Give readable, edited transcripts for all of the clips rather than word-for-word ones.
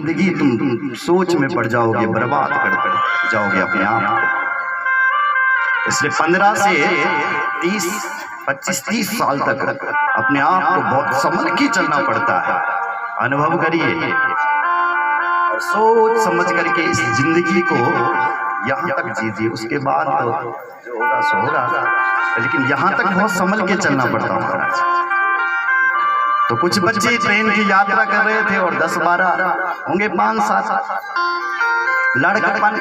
जिंदगी तुम सोच में पड़ जाओगे, बर्बाद कर जाओगे अपने आप को। इसलिए 15 से 30, 25, 30 साल तक अपने आप को बहुत संभल के चलना पड़ता है। अनुभव करिए और सोच समझ करके इस जिंदगी को यहाँ तक जीजिए, उसके बाद तो जो होगा सो होगा, लेकिन यहाँ तक बहुत संभल के चलना पड़ता है महाराज। तो कुछ बच्चे ट्रेन की यात्रा कर रहे थे और 10-12 होंगे, 5-7 लड़कपन,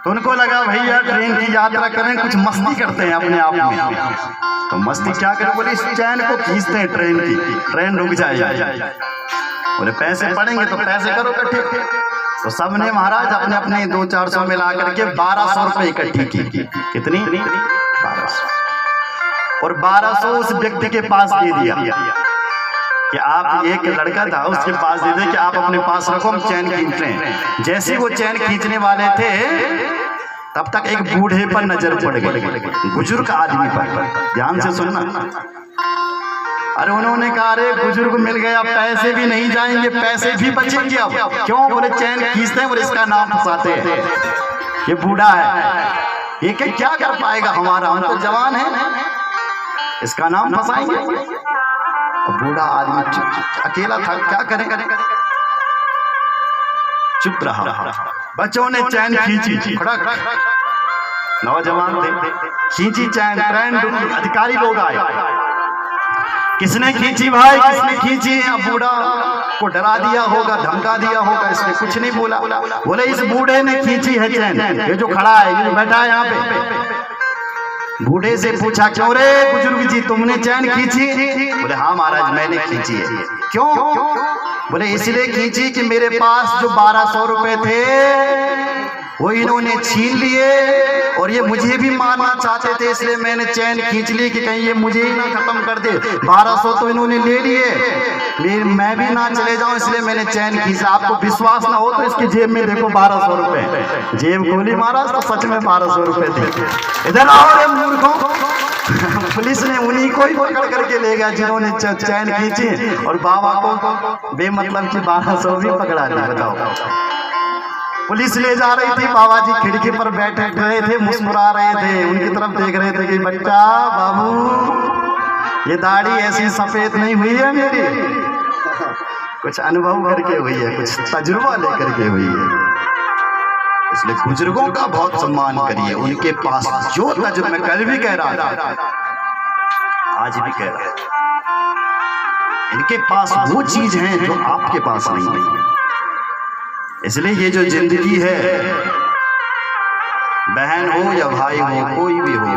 तो उनको लगा भैया ट्रेन की यात्रा करें, कुछ मस्ती करते हैं अपने आप में। तो मस्ती क्या करें, बोले इस चैन को खींचते हैं ट्रेन की, ट्रेन रुक जाएगी। बोले पैसे पड़ेंगे तो पैसे करो इकट्ठे। तो सबने महाराज अपने अपने 200-400 मिला करके 1200 रुपए इकट्ठी की। कितनी? 1200। और 1200 उस व्यक्ति के पास दे दिया कि आप, एक लड़का था उसके पास दे दे कि आप अपने पास रखो, हम चैन खींच रहे हैं। जैसे वो चैन खींचने वाले थे तब तक एक बूढ़े पर नजर पड़ गई, बुजुर्ग आदमी पर। ध्यान से सुनना। अरे उन्होंने कहा अरे बुजुर्ग मिल गया, पैसे भी नहीं जाएंगे, पैसे भी बचेंगे। अब क्यों? बोले चैन खींचते हैं, बोले इसका नाम फंसाते हैं, ये बूढ़ा है, ये क्या कर पाएगा हमारा, हम तो जवान है, इसका नाम फंसाएंगे। बूढ़ा आदमी अकेला था, क्या करें, चुप रहा। बच्चों ने चैन खींची, नौजवान थे, खींची चैन, ट्रेन रुकी, अधिकारी लोग आए। किसने खींची भाई, किसने खींची? अब बूढ़ा को डरा दिया होगा, धमका दिया होगा, इसने कुछ नहीं बोला। बोले इस बूढ़े ने खींची है चैन, ये जो खड़ा है, ये जो बैठा है यहाँ पे। बूढ़े से पूछा क्यों रे बुजुर्ग जी, तुमने चैन खींची? बोले हाँ महाराज मैंने खींची है। क्यों? बोले इसलिए खींची कि मेरे पास जो 1200 रुपए थे वो इन्होंने छीन लिए और ये मुझे भी मारना चाहते थे, इसलिए मैंने चैन खींच ली कि कहीं ये मुझे ही ना खत्म कर दे। 1200 तो इन्होंने ले लिए, मैं भी ना चले जाऊं, इसलिए मैंने चैन खींचा। आपको विश्वास ना हो तो इसकी जेब में देखो 1200 रुपए, जेब खोली महाराज तो सच में 1200 रुपए थे। इधर आओ रे मूर्खों। पुलिस ने उन्हीं को ही पकड़ करके ले गया जिन्होंने चैन खींची, और बाबा को बेमतलब की 1200 भी पकड़ा दिया। बताओ, पुलिस ले जा रही थी, बाबा जी खिड़की पर बैठे रहे थे, मुस्कुरा रहे थे, उनकी तरफ देख रहे थे कि बच्चा बाबू ये दाढ़ी ऐसी सफेद नहीं हुई है मेरी, कुछ अनुभव करके हुई है, कुछ तजुर्बा लेकर के हुई है। इसलिए बुजुर्गों का बहुत सम्मान करिए, उनके पास जो तजुर्बा, मैं कल भी कह रहा था, आज भी कह रहा था, इनके पास वो चीज है जो आपके पास नहीं है। इसलिए ये जो जिंदगी है, बहन हो या भाई हो, कोई भी हो,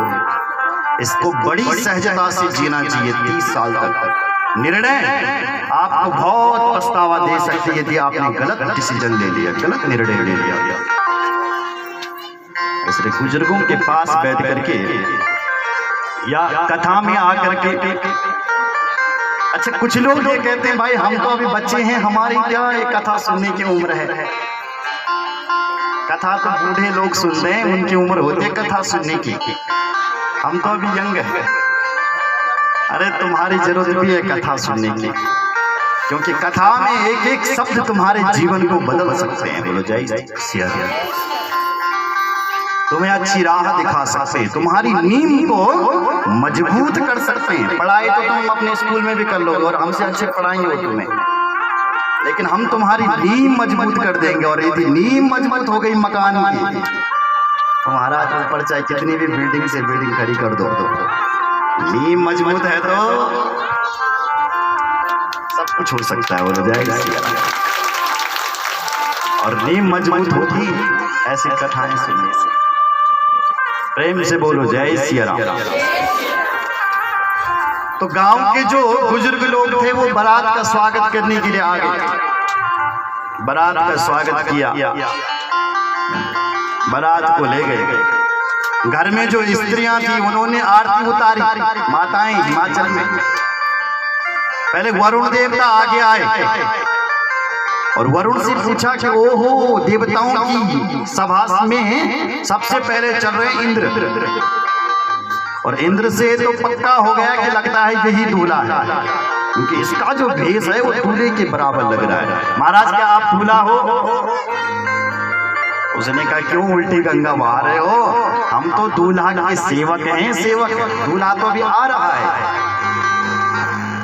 इसको बड़ी सहजता से जीना चाहिए। 30 साल तक निर्णय आपको बहुत पछतावा दे सकती है यदि आपने गलत डिसीजन ले लिया, गलत निर्णय ले लिया। इसलिए बुजुर्गों के पास बैठ करके या कथा में आकर के, अच्छा कुछ लोग ये कहते हैं भाई हम तो अभी बच्चे हैं, हमारी क्या एक कथा सुनने की उम्र है। कथा तो बूढ़े लोग सुन रहे हैं, उनकी उम्र होती है कथा सुनने की, हम तो अभी यंग है। अरे तुम्हारी जरूरत भी है कथा सुनने की, क्योंकि कथा में एक एक शब्द तुम्हारे जीवन को बदल सकते हैं। बोलो जय सिया राम। तुम्हें अच्छी राह दिखा सकते हैं, तुम्हारी नींव को मजबूत कर सकते हैं। पढ़ाई तो तुम अपने स्कूल में भी कर लोगे और हमसे अच्छे पढ़ाएंगे वो तुम्हें, लेकिन हम तुम्हारी नींव मजबूत कर देंगे। और यदि नींव मजबूत हो गई मकान की, तुम्हारा ऊपर चाहे कितनी भी बिल्डिंग से बिल्डिंग खड़ी कर दो, नींव मजबूत है तो सब कुछ हो सकता है। बोलो जय सिया राम। और नींव मजबूत होगी ऐसी कथाएं सुनने से। प्रेम से बोलो जय सिया राम। तो गांव के जो बुजुर्ग लोग थे वो बारात का स्वागत करने के लिए आ गए, बारात का स्वागत किया, बारात को ले गए। घर में जो स्त्रियां थी उन्होंने आरती उतारी, माताएं हिमाचल में। पहले वरुण देवता आगे आए और वरुण से पूछा कि ओहो देवताओं की सभा में सबसे पहले चल रहे इंद्र। और इंद्र से तो पक्का हो गया कि लगता है यही दूल्हा है। क्योंकि इसका जो भेष है वो दूल्हे के बराबर लग रहा है। महाराज क्या आप दूल्हा हो? उसने कहा क्यों उल्टी गंगा बहा रहे हो? हम तो दूल्हा के सेवक हैं, सेवक। दूल्हा तो अभी आ रहा है।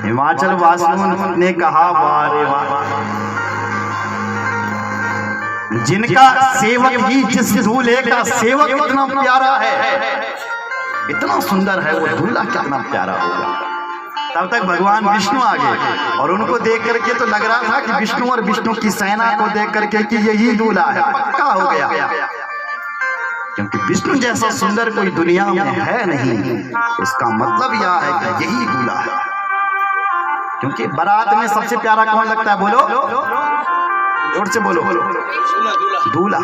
हिमाचल वासियों ने कहा वाह रे वाह, जिनका सेवक ही जिस दूल्हे का सेवक इतना प्यारा है, इतना सुंदर है, वो दूल्हा कितना प्यारा होगा। तब तक भगवान विष्णु आ गए और उनको देख करके तो लग रहा था कि विष्णु और विष्णु की सेना को देख करके कि यही दूल्हा है, पक्का हो गया। क्योंकि विष्णु जैसा सुंदर कोई दुनिया में है नहीं, इसका मतलब यह है कि यही दूल्हा है। क्योंकि बारात में सबसे प्यारा कौन लगता है? बोलो, जोर से बोलो। दूल्हा।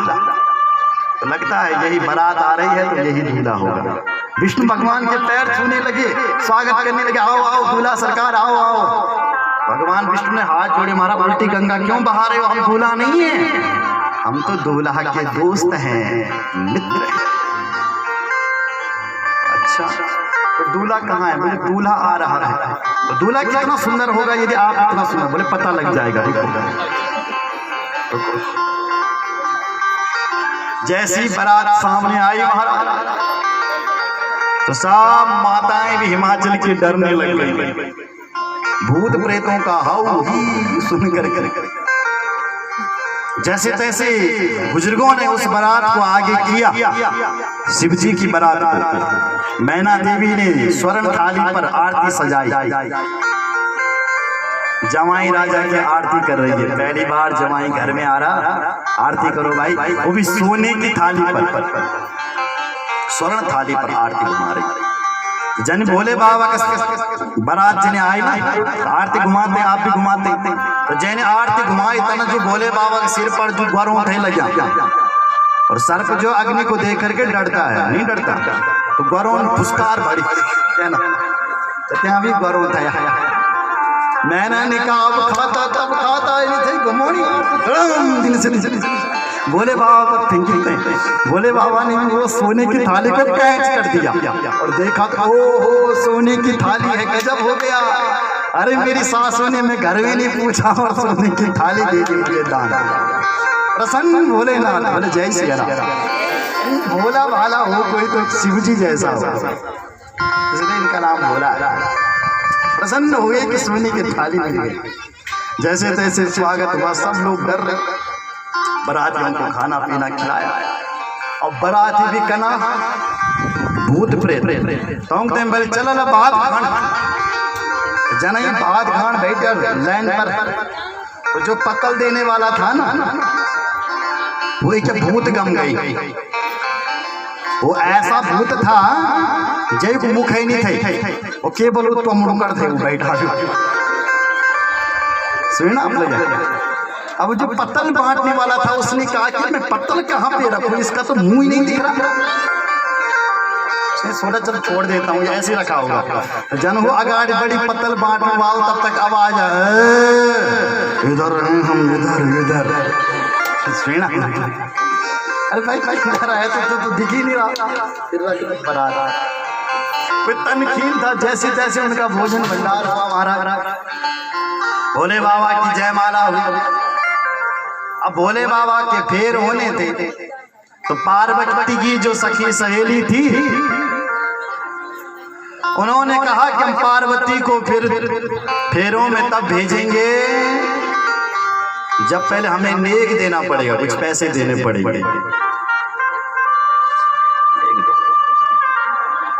तो लगता है यही बारात आ रही है तो यही दूल्हा होगा। विष्णु भगवान के पैर छूने लगे, स्वागत करने लगे, आओ आओ दूल्हा सरकार, आओ आओ। भगवान विष्णु ने हाथ जोड़े, मारा उल्टी गंगा क्यों बहा रहे हो? हम दूल्हा नहीं है, हम तो दूल्हा के दोस्त हैं, मित्र हैं। अच्छा, तो दूल्हा कहाँ है? बोले दूल्हा आ रहा है। तो दूल्हा कितना सुंदर होगा यदि आप इतना सुंदर? बोले पता लग जाएगा। जैसी बारात सामने आई महाराज, तो सब माताएं भी हिमाचल के डरने लग गई। भूत प्रेतों का हाउ ही सुन कर जैसे तैसे बुजुर्गों ने उस बारात को आगे किया। शिवजी की बारात को मैना देवी ने स्वर्ण थाली पर आरती सजाई। जमाई राजा की आरती कर रही है, पहली बार जमाई घर में आ रहा, आरती करो भाई, वो भी सोने की थाली पर, स्वर्ण थाली पर आरती घुमा रही। जन भोले बाबा का बारात जने आई ना, आरती घुमाते, आप भी घुमाते। तो जने आरती घुमाई तना जो भोले बाबा के सिर पर जो गौरों थे लगा, और सर्प जो अग्नि को देख करके डरता है, नहीं डरता, तो गौरों फुसकार भरी क्या ना, तो ત્યાં भी गौरों था। मैंने निकाह अब खाता तब खाता नहीं थे घुमोनी दिन से भोले बाबा पर थिंकिंग नहीं। भोले बाबा ने वो सोने की थाली को कैच कर दिया और देखा तो ओ सोने की थाली है, गजब हो गया। अरे मेरी सासों ने मैं घर में नहीं पूछा और सोने की थाली दे दी मुझे दान। प्रसन्न भोलेनाथ। बोले जय श्री राम। भोला भाला हो कोई तो शिवजी जैसा हो, इसलिए इनका नाम भोला। प्रसन्न हुए कि सोने की थाली मिल गई। जैसे तैसे स्वागत हुआ, सब लोग डर रहे। बरातियों को खाना पीना खिलाया और बराती भी कना भूत प्रेत बोले चलो ना बात घाट जना ही बात घाट बैठ लाइन पर। तो जो पकल देने वाला था ना, वो एक भूत गम गई। वो ऐसा भूत था जय को मुख ही नहीं थे, वो केवल तो मुड़कर थे, वो बैठा सुना आप लोग। अब जो पत्तल बांटने वाला था उसने कहा कि मैं पत्तल कहाँ पे रखूं, इसका तो मुंह ही नहीं दिख रहा। सोचा चल छोड़ देता हूँ, ऐसे रखा होगा। तो जन हो अगाड़ी बड़ी पत्तल बांटने वाला, तब तक आवाज इधर हम इधर इधर। अरे भाई भाई इधर आया तो दिख ही नहीं रहा। तनखीन था। जैसे तैसे उनका भोजन भंडार हुआ महाराज। भोले बाबा की जयमाला हुई। अब भोले बाबा के फेर होने थे तो पार्वती की जो सखी सहेली थी, उन्होंने कहा कि हम पार्वती को फिर फेरों में तब भेजेंगे जब पहले हमें नेक देना पड़ेगा, कुछ पैसे देने पड़ेंगे।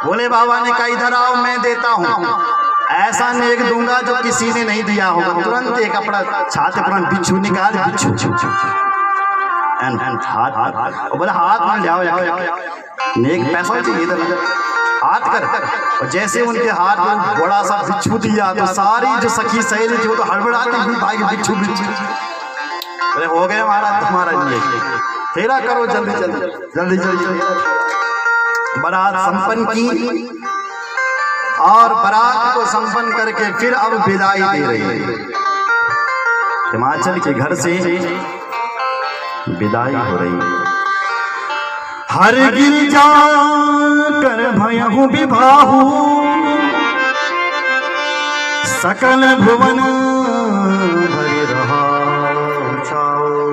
भोले बाबा ने कहा इधर आओ मैं देता हूँ, ऐसा नेक दूंगा जो किसी ने नहीं दिया होगा। तुरंत एक अपना छाते पर बिच्छू निकाल, बिच्छू हाथ बोला हाथ में ले आओ, नेक पैसा चाहिए इधर हाथ कर। और जैसे उनके हाथ में बड़ा सा बिच्छू दिया तो सारी जो सखी सहेली थी वो तो हड़बड़ाती हुई भाई बिच्छू बिच्छू। बोले हो गए महाराज तुम्हारा लिए, फेरा करो जल्दी जल्दी जल्दी जल्दी। बारात संपन्न की और बारात को संपन्न करके फिर अब विदाई दे रही है। हिमाचल के घर से विदाई हो रही है। हर गिर जा कर भयहु विभाहु सकल भुवन भरि रहा छाओ,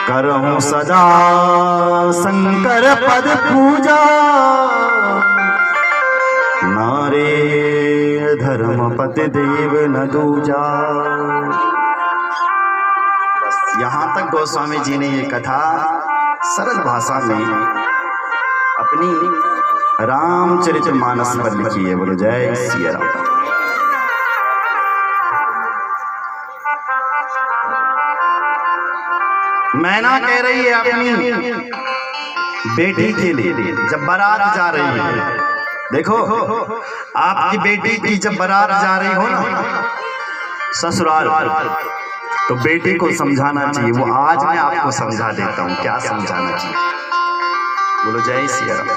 करहूं सदा शंकर पद पूजा, नारे धर्म पति देव न दूजा। यहाँ तक गोस्वामी जी ने ये कथा सरल भाषा में अपनी रामचरितमानस पर लिखी है। बोलो जय सिया राम। मैना कह रही है अपनी बेटी के लिए जब बारात जा रही है, देखो आपकी बेटी की जब बारात जा रही हो ना ससुराल, तो बेटी को समझाना चाहिए। वो आज मैं आपको समझा देता हूँ क्या समझाना चाहिए। बोलो जय सिया राम।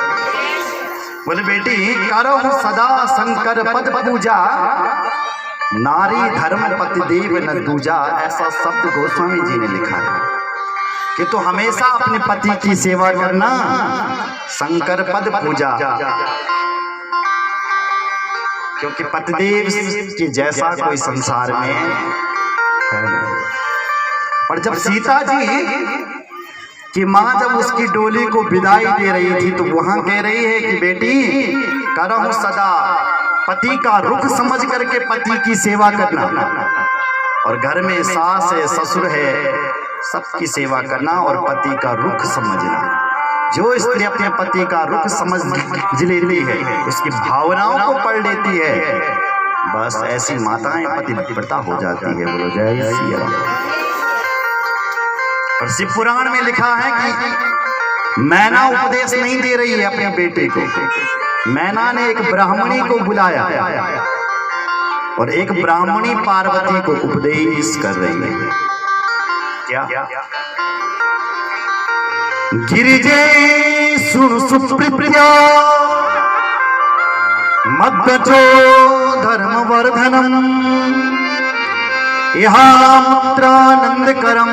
बोले बेटी करो सदा शंकर पद पूजा, नारी धर्म पति देव न दूजा। ऐसा शब्द गोस्वामी जी ने लिखा है कि तो हमेशा अपने पति की सेवा करना, शंकर पद पूजा, क्योंकि पतिदेव के जैसा कोई संसार में है। और जब सीता जी कि माँ जब उसकी डोली को विदाई दे रही थी तो वहां कह रही है कि बेटी करहूं सदा पति का रुख समझ करके पति की सेवा करना, और घर में सास है ससुर है सबकी सेवा करना और पति का रुख समझना। जो स्त्री अपने पति का रुख समझ लेती है, उसकी भावनाओं को पढ़ लेती है, बस ऐसी माताएं पतिव्रता हो जाती है। बोलो जय सिया राम। और शिव पुराण में लिखा है कि मैना उपदेश नहीं दे रही है अपने बेटे को। मैना ने एक ब्राह्मणी को बुलाया और एक ब्राह्मणी पार्वती को उपदेश कर रही है। क्या? गिरिजे सुन सुप्रिया मद्गजो धर्म वर्धनम, इहामुत्रानंदकरम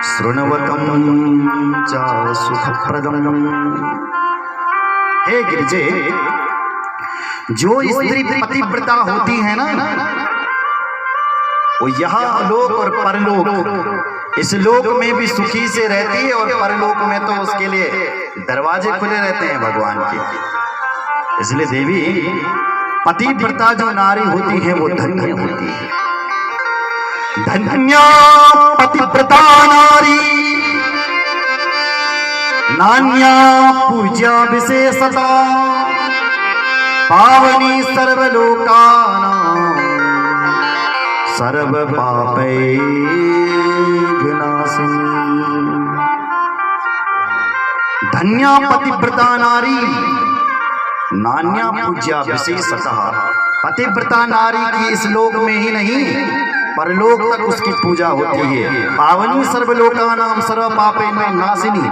शृण्वतम च सुखप्रदम। हे गिरिजे, जो स्त्री पतिव्रता होती है ना, वो यहाँ लोक और परलोक, इस लोक में भी सुखी से रहती है और परलोक में तो उसके लिए दरवाजे खुले रहते हैं भगवान के। इसलिए देवी पतिव्रता जो नारी होती है वो धन्य होती है। धन्या पतिव्रता नारी नान्या पूज्या विशेषता, पावनी सर्वलोकानां सर्व पापै विनाशिनी। धन्या पतिव्रता नारी नान्या पूज्या विशेषतः। पतिव्रता नारी की इस लोक में ही नहीं परलोक तक उसकी पूजा होती है। पावनी सर्वलोकानां सर्व पापे नाशिनी।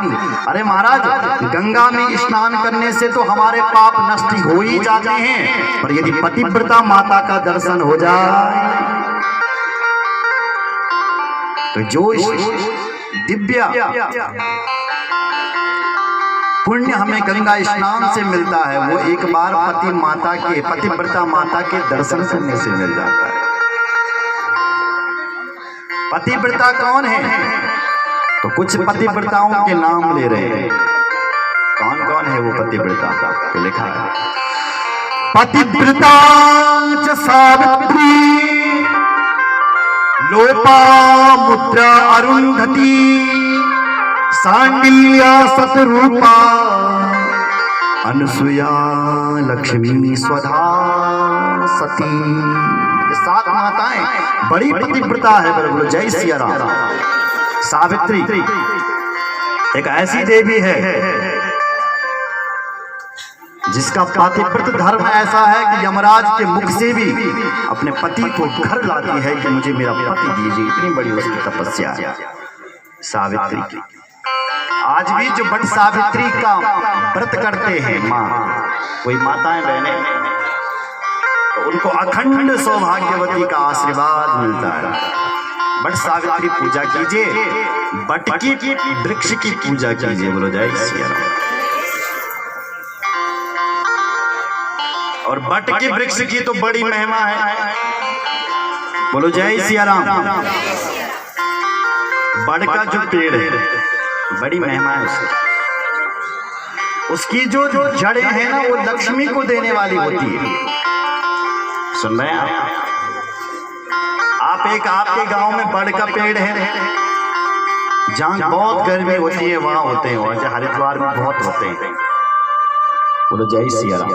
अरे महाराज, गंगा में स्नान करने से तो हमारे पाप नष्ट हो ही जाते हैं, पर यदि पतिव्रता माता का दर्शन हो जाए तो जो दिव्य पुण्य हमें गंगा स्नान से मिलता है, वो एक बार पतिव्रता माता के दर्शन करने से मिल जाता है। पतिव्रता कौन है? तो कुछ पतिव्रताओं के नाम ले रहे हैं। कौन कौन है वो पतिव्रता? तो लिखा है पतिव्रता च सावित्री, लोपामुद्रा अरुंधति, सांडिल्या सतरूपा, अनुसुया लक्ष्मी स्वधा सती। ये 7 माताएं बड़ी पतिव्रता है। बोलो जय सिया राम। सावित्री एक ऐसी देवी है जिसका पतिव्रत धर्म ऐसा है कि यमराज के मुख से भी अपने पति को घर लाती है कि मुझे मेरा पति दीजिए। इतनी बड़ी उसकी तपस्या है सावित्री की। आज भी जो बट सावित्री का व्रत करते हैं माँ, कोई माताएं बहनें, तो उनको अखंड सौभाग्यवती का आशीर्वाद मिलता है। बट सावित्री पूजा कीजिए, बट की वृक्ष की पूजा कीजिए। बोलो जय सिया राम। और बट के वृक्ष की तो बड़ी महिमा है। बोलो जय सिया राम। बड़ का जो पेड़ है बड़ी महिमा है उसकी जो जड़ें हैं ना वो लक्ष्मी को देने वाली होती है। सुन रहे हैं आप एक आपके गांव में बड़ का पेड़ है, जहां बहुत गर्मी होती है वहां होते हैं, और हरिद्वार में बहुत होते हैं। बोलो जय सिया राम।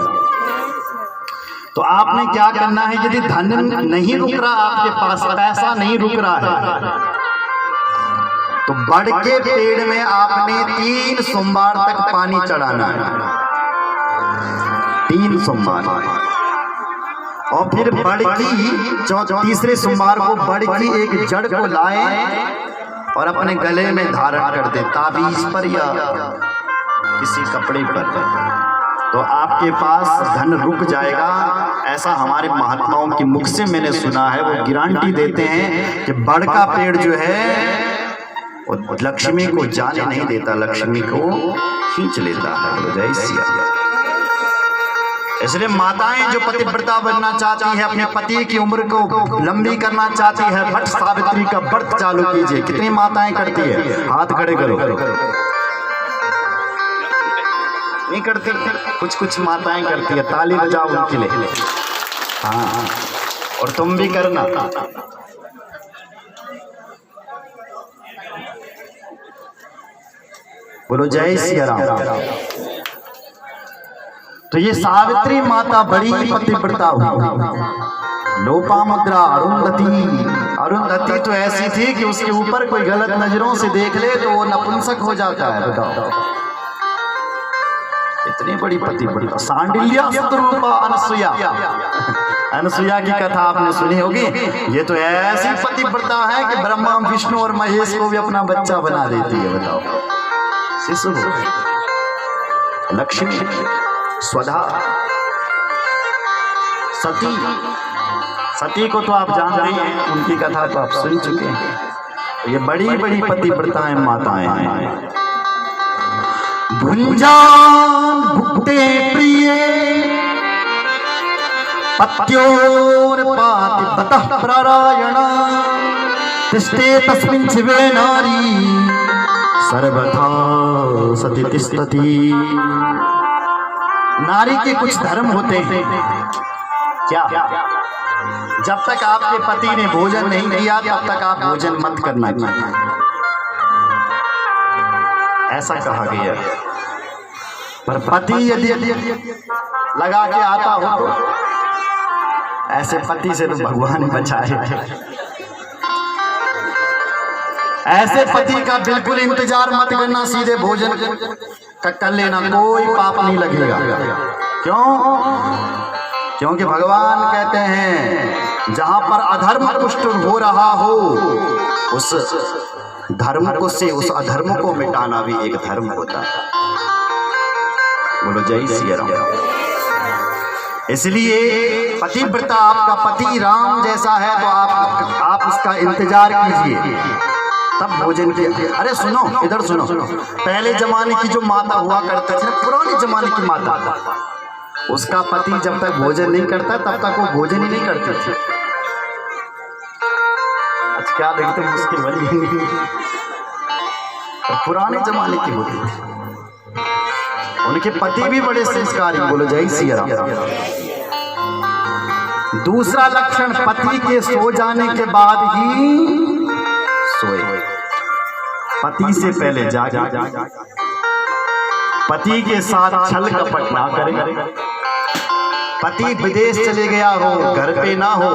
तो आपने क्या करना है, यदि धन नहीं रुक रहा आपके पास, पैसा नहीं रुक रहा है, तो बड़ के पेड़ में आपने 3 सोमवार तक पानी चढ़ाना है। 3 सोमवार। और फिर बड़ की तीसरे सोमवार को बड़ की एक जड़ को लाए और अपने गले में धारण कर दे, ताबीज पर या किसी कपड़े पर, तो आपके पास धन रुक जाएगा। ऐसा हमारे महात्माओं के मुख से मैंने सुना है, वो गारंटी देते हैं कि बड़ का पेड़ जो है वो लक्ष्मी को जाने नहीं देता, लक्ष्मी को खींच लेता है। जय सिया। इसलिए माताएं जो पतिव्रता बनना चाहती है, अपने पति की उम्र को लंबी करना चाहती है, भट्ट सावित्री का व्रत चालू कीजिए। कितनी माताएं करती है? हाथ खड़े करो। नहीं करती, कुछ माताएं करती है, ताली बजाओ उनके लिए। हाँ, और तुम भी करना। बोलो जय सिया राम। तो ये सावित्री माता बड़ी पतिव्रता हुई। लोपामुद्रा अरुंधति तो ऐसी थी कि उसके ऊपर कोई गलत नजरों से देख ले तो वो नपुंसक हो जाता है। बताओ, इतनी बड़ी पतिव्रता। सांडिल्य शत्रुरूपा अनसुया की कथा आपने सुनी होगी। ये तो ऐसी पतिव्रता है कि ब्रह्मा, विष्णु और महेश को भी अपना बच्चा बना देती है। बताओ, शिशु लक्ष्मी, स्वधा, सती को तो आप जान रहे हैं, उनकी कथा तो आप सुन चुके हैं। ये बड़ी बड़ी पतिव्रताएं माताएं हैं। भुंजान भुक्ते प्रिय पत्योर पातिपतः प्रारायण तिष्ठे तस्मिन् शिवे नारी सर्वथा सती तिष्ठति। नारी के कुछ धर्म होते हैं। क्या? जब तक आपके पति ने भोजन नहीं किया तब तक आप भोजन मत करना चाहिए, ऐसा कहा गया। पर पति यदि लगा के आता हो तो ऐसे पति से तो भगवान बचाए। ऐसे पति का बिल्कुल इंतजार मत करना, सीधे भोजन कर लेना, कोई पाप नहीं लगेगा। क्यों? क्योंकि भगवान कहते हैं जहां पर अधर्म पुष्ट हो रहा हो उस धर्म को से उस अधर्म को मिटाना भी एक धर्म होता है। बोलो जय सिया राम। इसलिए पतिव्रता, आपका पति राम जैसा है तो आप उसका इंतजार कीजिए, तब भोजन के। अरे सुनो, इधर सुनो। पहले जमाने की जो माता हुआ करते थे, पुराने जमाने की माता, उसका पति जब तक भोजन नहीं करता तब तक वो भोजन ही नहीं करती थी। आज क्या देखते, मुश्किल बनी। पुराने जमाने की होती थी, उनके पति भी बड़े संस्कारी। बोलो जय सिया राम। दूसरा लक्षण, पति के सो जाने के बाद ही सोए, पति से पहले जागे। पति के साथ छल कपट ना करें। पति विदेश चले गया हो, घर पे ना हो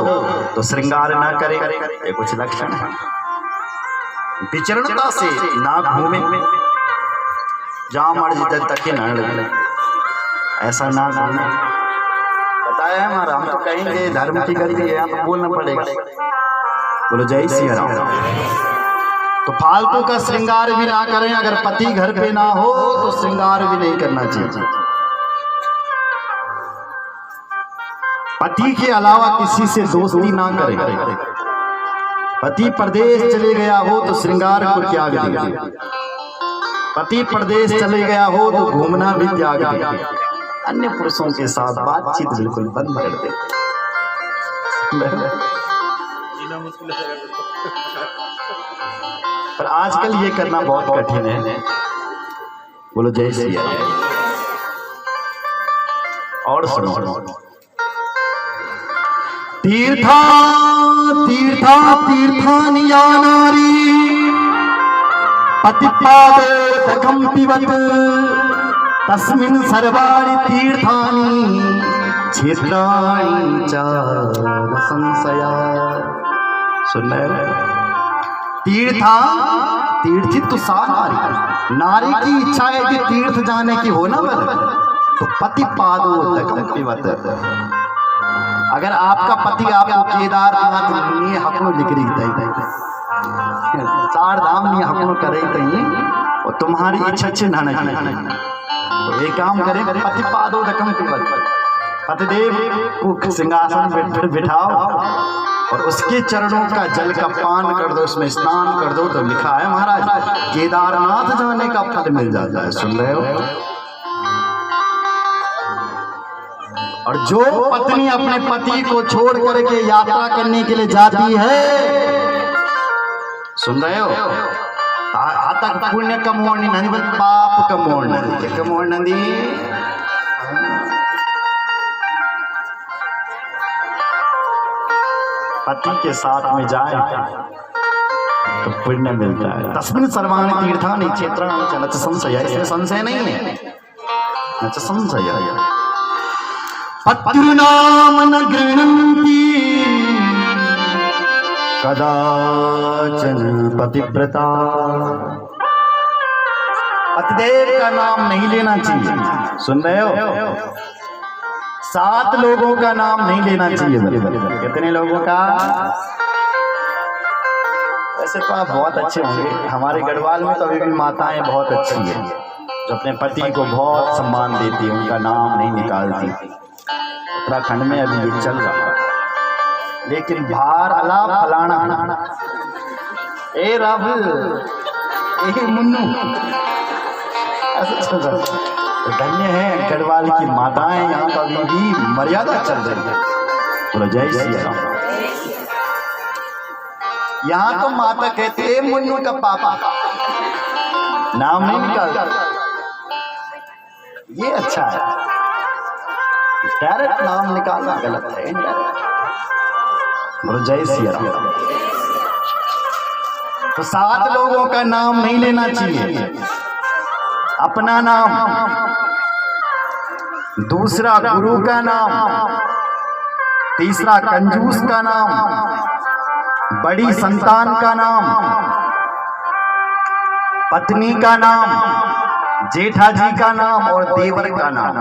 तो श्रृंगार ना करे, ये कुछ लक्षण है। विचरणता से ना घूमे, जहां मर्जी तक न लगे, ऐसा ना घूमे। बताया है हमारा, हम तो कहेंगे धर्म की गति है, तो बोलना पड़ेगा। बोलो जय सिया राम। तो फालतू का श्रृंगार भी ना करें। अगर पति घर पे ना हो तो श्रृंगार भी नहीं करना चाहिए। पति के अलावा किसी से दोस्ती ना करें। पति प्रदेश चले गया हो तो श्रृंगार को त्याग दीजिए। पति प्रदेश चले गया हो तो घूमना भी त्याग दीजिए। अन्य पुरुषों के साथ बातचीत बिल्कुल बंद कर दे। पर आजकल ये करना बहुत कठिन है। बोलो जय श्री राम। और सुनो, तीर्था तीर्था तीर्थानि या नारी पतिपादोदकं पिबत तस्मिन् सर्वाणि तीर्थानि क्षेत्राणि च न संशया। सुन रहे? तीर्था तीर्थित्व सारी नारी की इच्छा है कि तीर्थ जाने की हो ना तो पतिपादोदकं पिबत। अगर आपका पति आपको केदारनाथ नहीं हकनो लिख रही थी, चार धाम नहीं हकनो करे थी और तुम्हारी इच्छा से ना तो एक काम करे, पतिपादोदकं पिबत, पतिदेव को सिंहासन पर बिठाओ और उसके चरणों का जल का पान कर दो, उसमें स्नान कर दो। तो लिखा है महाराज केदारनाथ जाने का फल मिल जाता है। सुन रहे हो? और जो पत्नी अपने पति को छोड़ करके यात्रा करने के लिए जाती है, सुन रहे हो, तक पुण्य कमोनी नहीं बस पाप कमोनी। पति के साथ में जाए तो पुण्य मिलता है। तस्मिन् सर्वाणि तीर्थानि क्षेत्राणि च न संशय। इसमें संशय नहीं है, न संशय। पत्युर्नाम न गृह्णन्ति कदाचन पतिव्रता। पतिदेव का नाम नहीं लेना चाहिए। सुन रहे हो? 7 लोगों का नाम नहीं लेना चाहिए। कितने लोगों का? वैसे तो आप बहुत अच्छे होंगे। हमारे गढ़वाल में तो अभी भी माताएं बहुत अच्छी हैं जो अपने पति को बहुत सम्मान देती है, उनका नाम नहीं निकालती। उत्तराखंड में अभी ये चल रहा है, लेकिन भार अला फलाना, ए रब, ए मुन्नू, ऐसे चल रहा है। तो धन्य है गढ़वाल की माताएं, यहाँ तो अभी भी मर्यादा चल रही है। बोलो जय श्री राम। यहाँ तो माता कहती है मुन्नू का पापा, नाम नहीं निकालता। ये अच्छा है, डायरेक्ट नाम निकालना गलत है। बोलो जय श्री राम। तो 7 लोगों का नाम नहीं लेना चाहिए, अपना नाम, दूसरा गुरु का नाम, तीसरा कंजूस का नाम, बड़ी संतान का नाम, पत्नी का नाम, जेठाजी का नाम और देवर का नाम।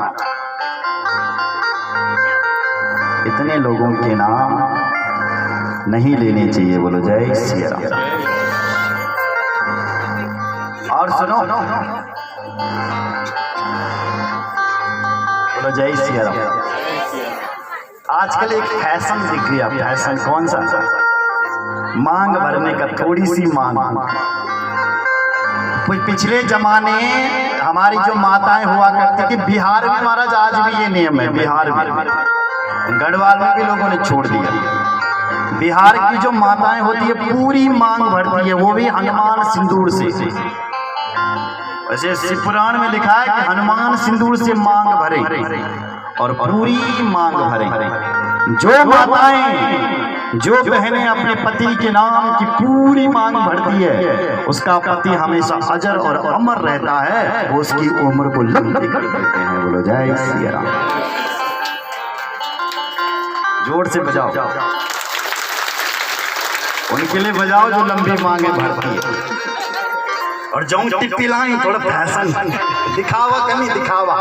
इतने लोगों के नाम नहीं लेने चाहिए। बोलो जय श्री राम। और सुनो, बोलो जय श्री राम। आजकल एक फैशन दिख गया। फैशन कौन सा? मांग भरने का, थोड़ी सी मांग। पिछले जमाने हमारी जो माताएं हुआ करती थी, बिहार में महाराज आज भी ये नियम है। बिहार में गढ़वाल में भी लोगों ने छोड़ दिया। बिहार की जो माताएं होती है पूरी मांग भरती है, वो भी हनुमान सिंदूर से। वैसे शिव पुराण में लिखा है कि हनुमान सिंदूर से मांग भरे और पूरी मांग भरे। जो माताएं, जो बहनें अपने पति के नाम की पूरी मांग भरती है, उसका पति हमेशा अजर और अमर रहता है, वो उसकी उम्र को लंबी कर देते हैं। बोलो जय श्री राम। जोर से बजाओ, उनके लिए बजाओ जो लंबी मांगे भरती है। और जाऊं टिप्पी लाएं, थोड़ा फैशन दिखावा, कमी दिखावा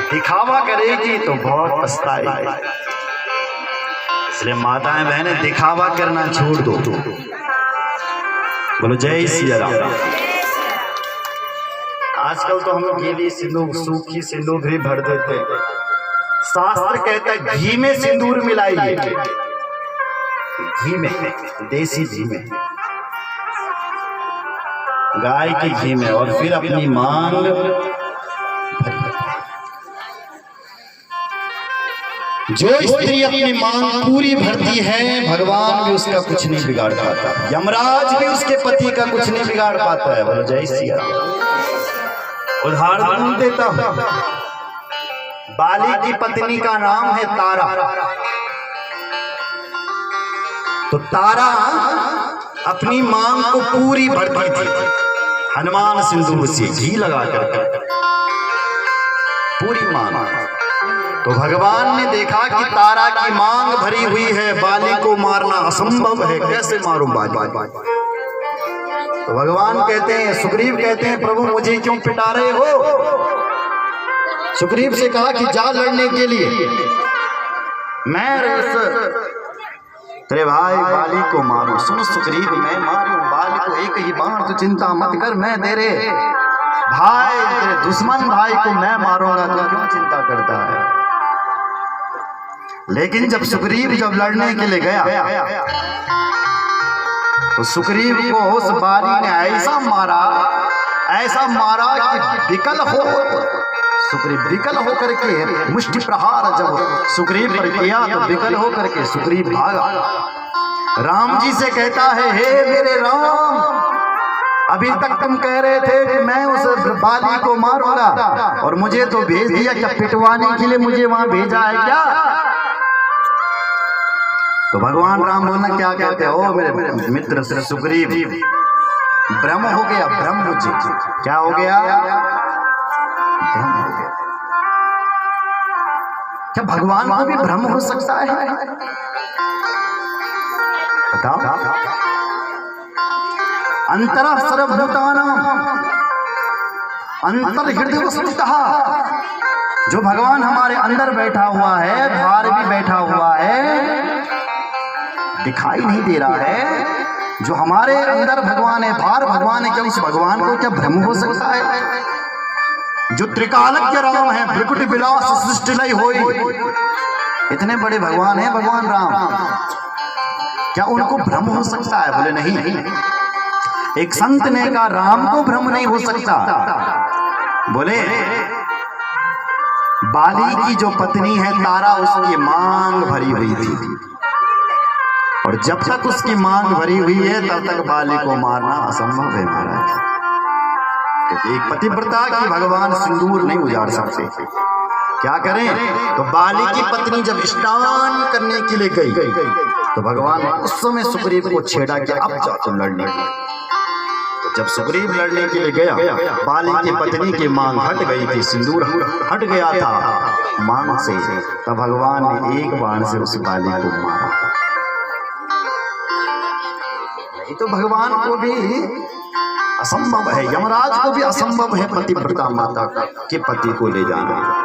दिखावा करेगी तो बहुत पछताएगी। इसलिए माताएं बहनें दिखावा करना छोड़ दो। बोलो जय श्री राम। आजकल तो हम लोग गीली सिंदूर, सूखी सिंदूर भी भर देते। शास्त्र कहता है घी में सिंदूर मिलाइए, घी में, देसी घी में। गाय के घी में, और फिर अपनी मांग जो स्त्री अपनी मांग पूरी भरती है भगवान भी उसका कुछ नहीं बिगाड़ पाता, यमराज भी उसके पति का कुछ नहीं बिगाड़ पाता है। बोलो जय सिया। उदाहरण देता हूं, बाली की पत्नी का नाम है तारा। तो तारा अपनी मांग को पूरी भरती थी हनुमान सिंदूर से घी लगा कर पूरी मांग। तो भगवान ने देखा कि तारा की मांग भरी हुई है, बाली को मारना असंभव है, कैसे मारूं बाली। तो भगवान कहते हैं, सुग्रीव कहते हैं, प्रभु मुझे क्यों पिटा रहे हो। सुग्रीव से कहा कि जा लड़ने के लिए, मैं तेरे भाई बाली को मारूं। सुन सुग्रीव, मैं मारूं बाली को एक ही बार, तो चिंता मत कर, मैं तेरे भाई तेरे दुश्मन भाई को मैं मारूंगा, तो क्यों चिंता करता है। लेकिन जब सुग्रीव जब लड़ने के लिए गया तो सुग्रीव को उस बाली ने ऐसा मारा कि विकल हो, सुग्रीव विकल होकर के मुष्टि प्रहार जब सुग्रीव पर किया तो विकल होकर के सुग्रीव भागा। राम जी से कहता है, हे मेरे राम, अभी तक तुम कह रहे थे कि मैं उस बाली को मारूंगा, और मुझे तो भेज दिया, क्या पिटवाने के लिए मुझे वहां भेजा है क्या। तो भगवान राम बोलना क्या कहते हो, मेरे मित्र सुग्रीव, भ्रम हो गया, भ्रम मुझे क्या हो गया, भ्रम हो गया। क्या भगवान को भी भ्रम हो सकता है, बताओ। अंतरः सर्वभूतानां अंतर्हृदय वसुतः, जो भगवान हमारे अंदर बैठा हुआ है, बाहर भी बैठा हुआ है, दिखाई नहीं दे रहा है। जो हमारे अंदर भगवान है, बाहर भगवान है, क्या उस भगवान को क्या भ्रम हो सकता है। जो त्रिकालज्ञ राम है, भृकुट विलास सृष्टि लय होई, इतने बड़े भगवान है भगवान राम, क्या उनको भ्रम हो सकता है। बोले नहीं, एक संत ने कहा राम को भ्रम नहीं हो सकता। बोले बाली की जो पत्नी है तारा, उसकी मांग भरी हुई थी, और जब तक उसकी मांग भरी हुई है तब तक बाली को मारना असंभव है महाराज, क्योंकि एक पतिव्रता की भगवान सिंदूर नहीं उजाड़ सकते। क्या करें, तो बाली की पत्नी जब स्नान करने के लिए गई तो भगवान ने उस समय सुग्रीव को छेड़ा कि अब जा तुम लड़ने। जब सुग्रीव लड़ने के लिए गया, बाली की पत्नी की मांग हट गई थी, सिंदूर हट गया था मांग से, तब भगवान ने एक बाण से उस बाली को मारा। नहीं तो भगवान को भी असंभव है, यमराज को भी असंभव है पतिव्रता माता के पति को ले जाना।